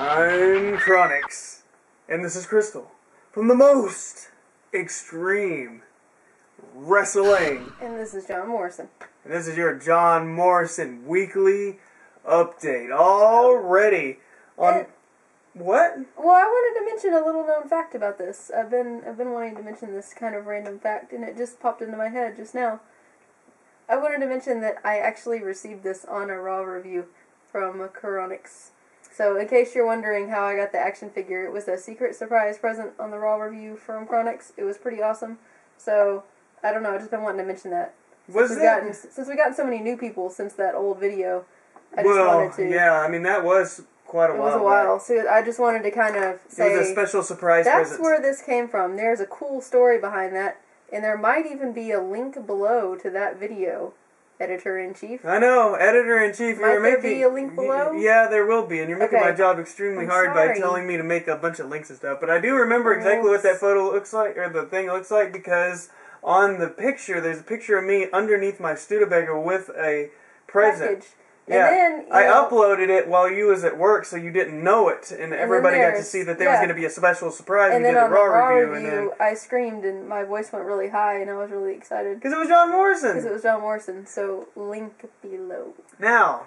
I'm Chronix, and this is Crystal from the Most Extreme Wrestling. And this is John Morrison. And this is your John Morrison weekly update. Already on what? Well, I wanted to mention a little known fact about this. I've been wanting to mention this kind of random fact, and it just popped into my head just now. I wanted to mention that I actually received this on a Raw review from Chronix. So, in case you're wondering how I got the action figure, it was a secret surprise present on the Raw review from Chronix. It was pretty awesome. So, I don't know, I've just been wanting to mention that. Since we've gotten so many new people since that old video, I just wanted to... yeah, I mean, that was quite a while. It was a while, so I just wanted to kind of say... It was a special surprise present. That's where this came from. There's a cool story behind that, and there might even be a link below to that video. Editor-in-Chief. I know, Editor-in-Chief. Might there be a link below? Yeah, there will be, and you're making my job extremely hard by telling me to make a bunch of links and stuff. But I do remember exactly what that photo looks like, or the thing looks like, because on the picture, there's a picture of me underneath my Studebaker with a present. Package. Yeah, and then, I uploaded it while you was at work, so you didn't know it, and everybody got to see that there was going to be a special surprise. And we then did on the Raw review, and then I screamed, and my voice went really high, and I was really excited. Because it was John Morrison. Because it was John Morrison, so link below. Now,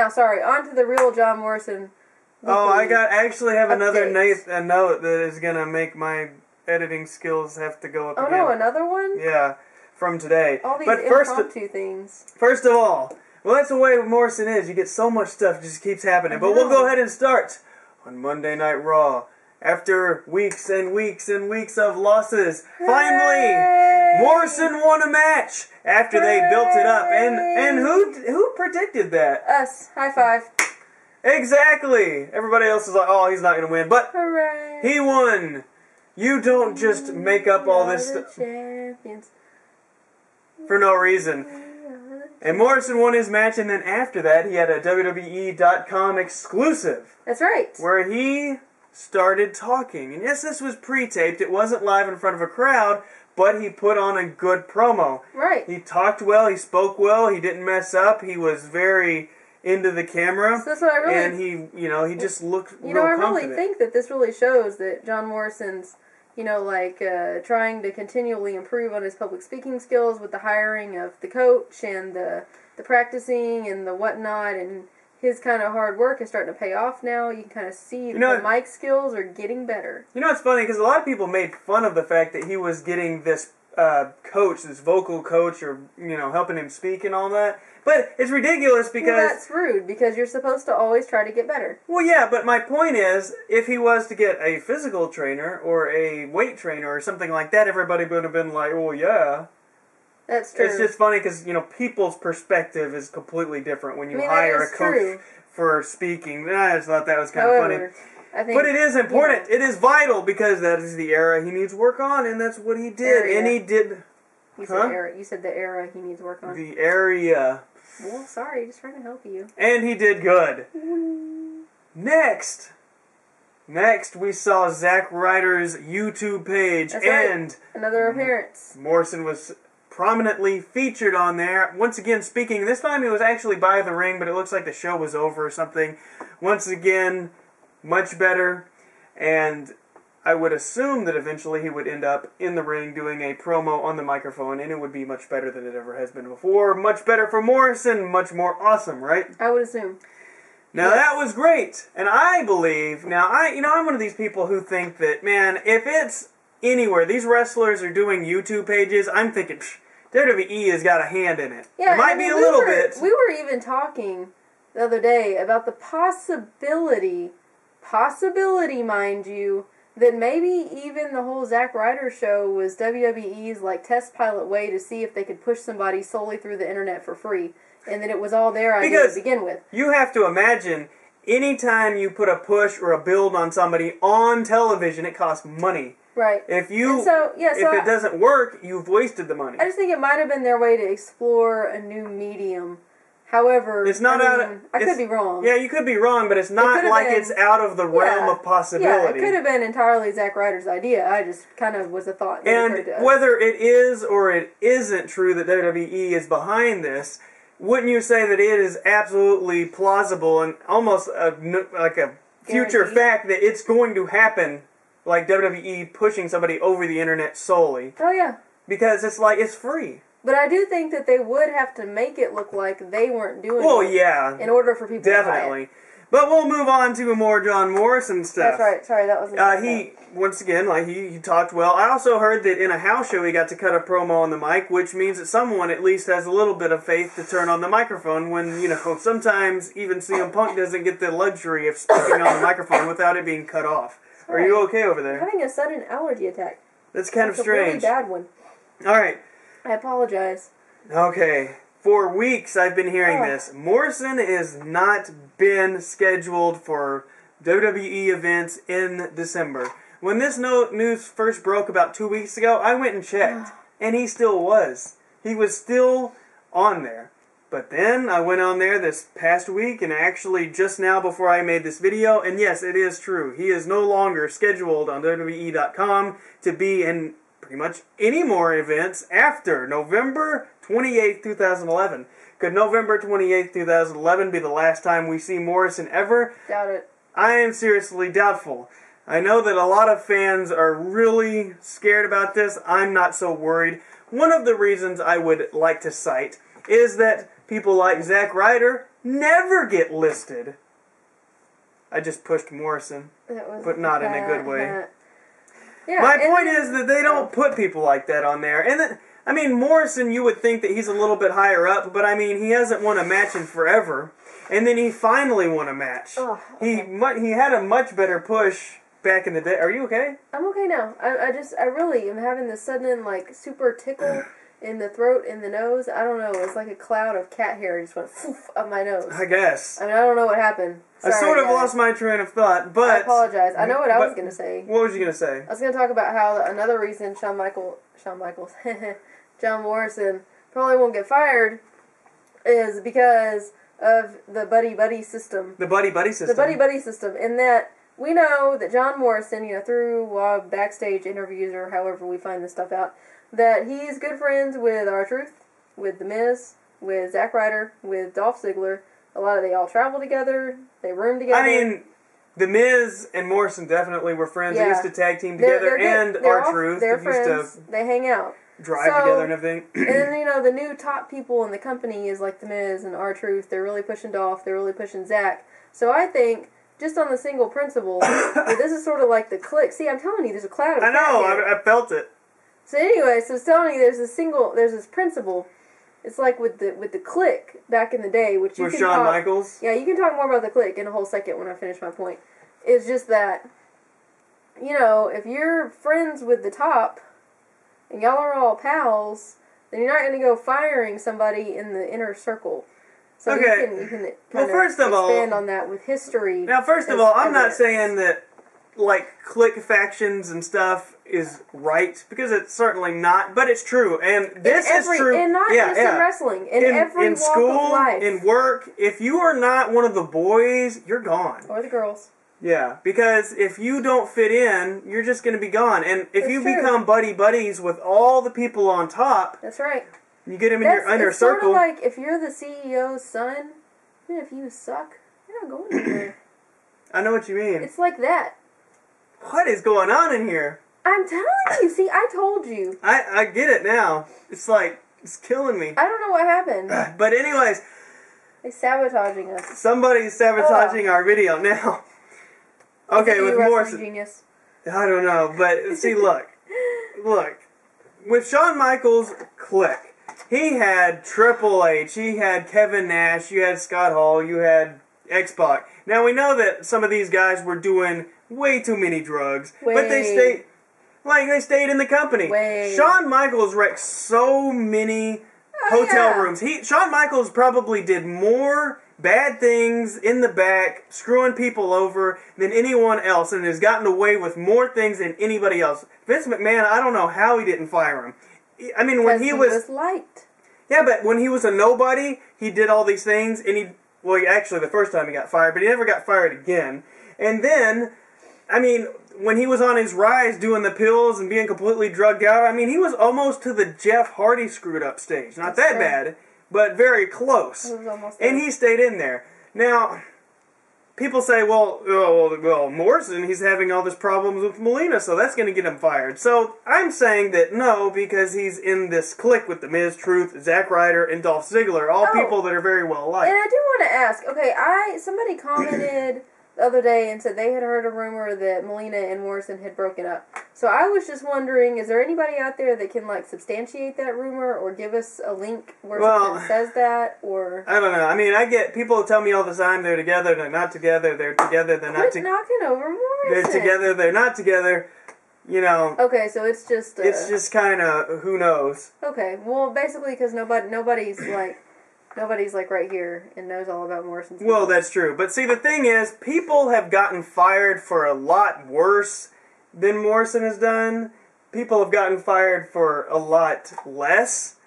sorry, on to the real John Morrison. I actually have another note that is going to make my editing skills have to go up again. Oh no, another one? Yeah, from today. All these impromptu things. First of all, well, that's the way Morrison is. You get so much stuff, it just keeps happening. But we'll go ahead and start on Monday Night Raw. After weeks and weeks and weeks of losses, finally, Morrison won a match after they built it up. And who predicted that? Us. High five. Exactly. Everybody else is like, oh, he's not going to win. But hooray. He won. You don't just make up all this stuff for no reason. And Morrison won his match, and then after that, he had a WWE.com exclusive. That's right. Where he started talking. And yes, this was pre-taped. It wasn't live in front of a crowd, but he put on a good promo. Right. He talked well, he spoke well, he didn't mess up, he was very into the camera. So that's what I really... And he just looked real I confident. really think that this really shows that John Morrison's trying to continually improve on his public speaking skills with the hiring of the coach and the practicing and the whatnot, and his kind of hard work is starting to pay off now. You can kind of see that the mic skills are getting better. You know, it's funny, because a lot of people made fun of the fact that he was getting this coach, this vocal coach, or, helping him speak and all that. But it's ridiculous because... Well, that's rude, because you're supposed to always try to get better. Well, yeah, but my point is, if he was to get a physical trainer or a weight trainer or something like that, everybody would have been like, well, yeah. That's true. It's just funny because, people's perspective is completely different when you hire a coach for speaking. I just thought that was kind of funny. But it is important. It is vital, because that is the era he needs work on, and that's what he did. And he did... You said era. You said the era he needs work on. The area. Well, sorry, just trying to help you. And he did good. Next, we saw Zack Ryder's YouTube page. That's right. Another appearance. Morrison was prominently featured on there. Once again, speaking. This time he was actually by the ring, but it looks like the show was over or something. Once again, much better. And I would assume that eventually he would end up in the ring doing a promo on the microphone, and it would be much better than it ever has been before. Much better for Morrison, much more awesome, right? I would assume. Now that was great, and I believe, I'm one of these people who think that, man, if it's anywhere, these wrestlers are doing YouTube pages, I'm thinking, WWE has got a hand in it. Yeah, it might be a little bit. We were even talking the other day about the possibility, mind you, that maybe even the whole Zack Ryder show was WWE's test pilot way to see if they could push somebody solely through the internet for free, and that it was all their idea to begin with. You have to imagine, anytime you put a push or a build on somebody on television, it costs money. Right. If it doesn't work, you've wasted the money. I just think it might have been their way to explore a new medium. However, it's not I could be wrong. Yeah, you could be wrong, but it's not like it's out of the realm of possibility. Yeah, it could have been entirely Zack Ryder's idea. I just kind of was a thought. And whether it is or it isn't true that WWE is behind this, wouldn't you say that it is absolutely plausible and almost like a future guaranteed. fact that it's going to happen, like WWE pushing somebody over the internet solely. Oh, yeah. Because it's like, it's free. But I do think that they would have to make it look like they weren't doing Well, it yeah. in order for people to buy it. Definitely. But we'll move on to more John Morrison stuff. That's right. Sorry, that wasn't... Once again, like, he talked well. I also heard that in a house show he got to cut a promo on the mic, which means that someone at least has a little bit of faith to turn on the microphone when, you know, sometimes even CM Punk doesn't get the luxury of speaking on the microphone without it being cut off. Sorry. Are you okay over there? I'm having a sudden allergy attack. That's kind of strange. It's a really bad one. Alright. I apologize. Okay. For weeks I've been hearing this. Morrison has not been scheduled for WWE events in December. When this news first broke about 2 weeks ago, I went and checked. And he still was. He was still on there. But then I went on there this past week and actually just now before I made this video, and yes, it is true. He is no longer scheduled on WWE.com to be in pretty much any more events after November 28th, 2011. Could November 28th, 2011 be the last time we see Morrison ever? Doubt it. I am seriously doubtful. I know that a lot of fans are really scared about this. I'm not so worried. One of the reasons I would like to cite is that people like Zack Ryder never get listed. I just pushed Morrison, but not in a good way. Yeah, my point is that they don't put people like that on there. And then, I mean, Morrison, you would think that he's a little bit higher up, but I mean, he hasn't won a match in forever. And then he finally won a match. Oh, okay. He had a much better push back in the day. Are you okay? I'm okay now. I really am having this sudden, like, super tickle in the throat, in the nose. I don't know. It's like a cloud of cat hair just went poof up my nose. I guess. I mean, I don't know what happened. Sorry, I sort of guys. lost my train of thought, but... I apologize. I know what I was going to say. What was you going to say? I was going to talk about how another reason John Morrison probably won't get fired is because of the buddy-buddy system. The buddy-buddy system? The buddy-buddy system, in that we know that John Morrison, you know, through backstage interviews or however we find this stuff out, that he's good friends with R-Truth, with The Miz, with Zack Ryder, with Dolph Ziggler. They all travel together, they room together. I mean, The Miz and Morrison definitely were friends. Yeah. They used to tag team together, and R-Truth. They're friends, they hang out. Drive together and everything. And then, you know, the new top people in the company is like The Miz and R-Truth. They're really pushing Dolph, they're really pushing Zack. So I think, just on the single principle, that this is sort of like the Kliq. See, I'm telling you, there's a cloud of I know, I felt it. So anyway, so it's telling you there's this principle. It's like with the Kliq back in the day, which you with can Shawn talk, Michaels. Yeah, you can talk more about the Kliq in a whole second when I finish my point. It's just that, you know, if you're friends with the top and y'all are all pals, then you're not going to go firing somebody in the inner circle. So okay. you can well, first of all, expand on that with history. Now, first of all, I'm not saying that like Kliq factions and stuff is right, because it's certainly not, but it's true, and this is true. And not just in wrestling, in every walk school, of life. in work. If you are not one of the boys, you're gone. Or the girls. Yeah, because if you don't fit in, you're just going to be gone. And if you become buddies with all the people on top, that's right. You get them in your inner circle. It's sort of like if you're the CEO's son, even if you suck, you're not going anywhere. I know what you mean. It's like that. What is going on in here? I'm telling you. See, I told you. I get it now. It's like, it's killing me. I don't know what happened. But anyways. They're sabotaging us. Somebody's sabotaging our video now. Okay, with Morrison. Genius. I don't know, but see, look. With Shawn Michaels' Kliq, he had Triple H, he had Kevin Nash, you had Scott Hall, you had X-Pac. Now, we know that some of these guys were doing way too many drugs, but they stayed in the company. Shawn Michaels wrecked so many hotel rooms. Shawn Michaels probably did more bad things in the back, screwing people over, than anyone else, and has gotten away with more things than anybody else. Vince McMahon, I don't know how he didn't fire him. I mean, when he was liked. Yeah, but when he was a nobody, he did all these things, and actually the first time he got fired, but he never got fired again. And then, I mean, when he was on his rise doing the pills and being completely drugged out, I mean, he was almost to the Jeff Hardy screwed up stage. Not that bad, but very close. It was almost there. And he stayed in there. Now, people say, well, Morrison, he's having all these problems with Melina, so that's going to get him fired. So I'm saying that no, because he's in this clique with The Miz, Truth, Zack Ryder, and Dolph Ziggler, all people that are very well liked. And I do want to ask, okay, somebody commented the other day and said they had heard a rumor that Melina and Morrison had broken up. So I was just wondering, is there anybody out there that can, like, substantiate that rumor or give us a link where something says that, or... I don't know. I mean, I get people tell me all the time they're together, they're not together, they're together, they're not together. Quit knocking over Morrison. They're together, they're not together, you know. Okay, so it's just... it's just kind of, who knows. Okay, well, basically, because nobody's like right here and knows all about Morrison's. Well, that's true. But see, the thing is, people have gotten fired for a lot worse than Morrison has done. People have gotten fired for a lot less.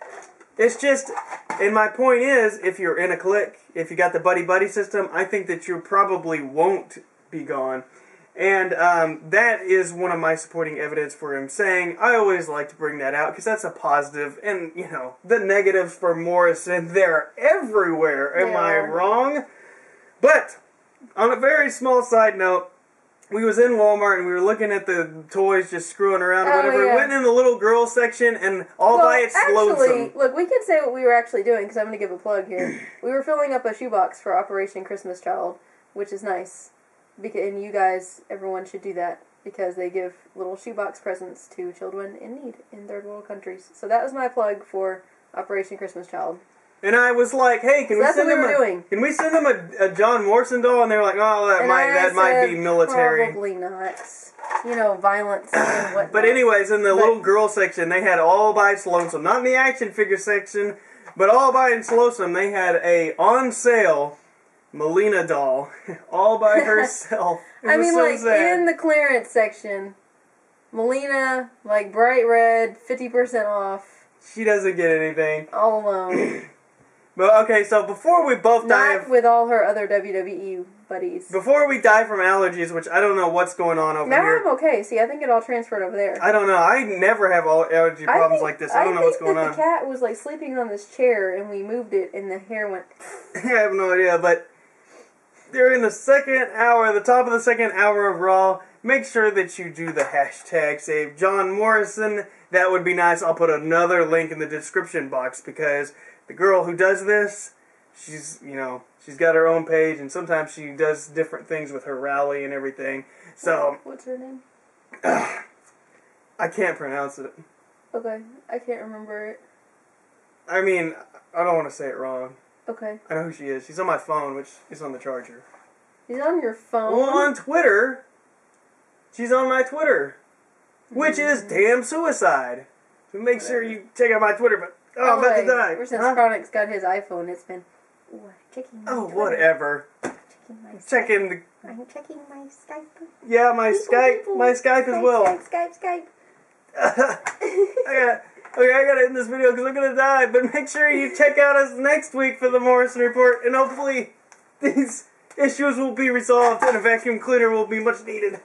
It's just, and my point is, if you're in a clique, if you got the buddy-buddy system, I think that you probably won't be gone. And that is one of my supporting evidence for him saying, I always like to bring that out, because that's a positive. And, you know, the negatives for Morrison, they're everywhere. Am I wrong? But, on a very small side note, we was in Walmart and we were looking at the toys just screwing around or whatever. We went in the little girl section and all by its lonesome. Look, we can say what we were actually doing, because I'm going to give a plug here. We were filling up a shoebox for Operation Christmas Child, which is nice. And you guys, everyone should do that, because they give little shoebox presents to children in need in third world countries. So that was my plug for Operation Christmas Child. And I was like, hey, can we send them a John Morrison doll? And they were like, oh, that might be military. Probably not. You know, violence and whatnot. But anyways, in the little girl section, they had all by its lonesome. Not in the action figure section, but all by its lonesome. They had a on sale Melina doll, all by herself. I mean, like, in the clearance section, Melina, like, bright red, 50% off. She doesn't get anything. All alone. But, okay, so before we both die... Not with all her other WWE buddies. Before we die from allergies, which I don't know what's going on over here. Now I'm okay. See, I think it all transferred over there. I don't know. I never have allergy problems like this. I don't know what's going on. The cat was, like, sleeping on this chair, and we moved it, and the hair went... I have no idea, but... During the second hour, the top of the second hour of Raw, make sure that you do the hashtag Save John Morrison. That would be nice. I'll put another link in the description box, because the girl who does this, she's got her own page, and sometimes she does different things with her rally and everything. So, what's her name? I can't pronounce it. Okay, I can't remember it. I mean, I don't want to say it wrong. Okay. I know who she is. She's on my phone, which is on the charger. She's on your phone? Well, on Twitter. She's on my Twitter. Which is damn suicide. So make sure you check out my Twitter, but... Oh, I'm about to die. Ever since Chronic's got his iPhone, it's been... checking my Twitter. Whatever. Checking my Skype. I'm checking my Skype. Yeah, my Skype as well. Skype. Okay, I gotta end this video because I'm gonna die, but make sure you check out us next week for the Morrison Report, and hopefully these issues will be resolved and a vacuum cleaner will be much needed.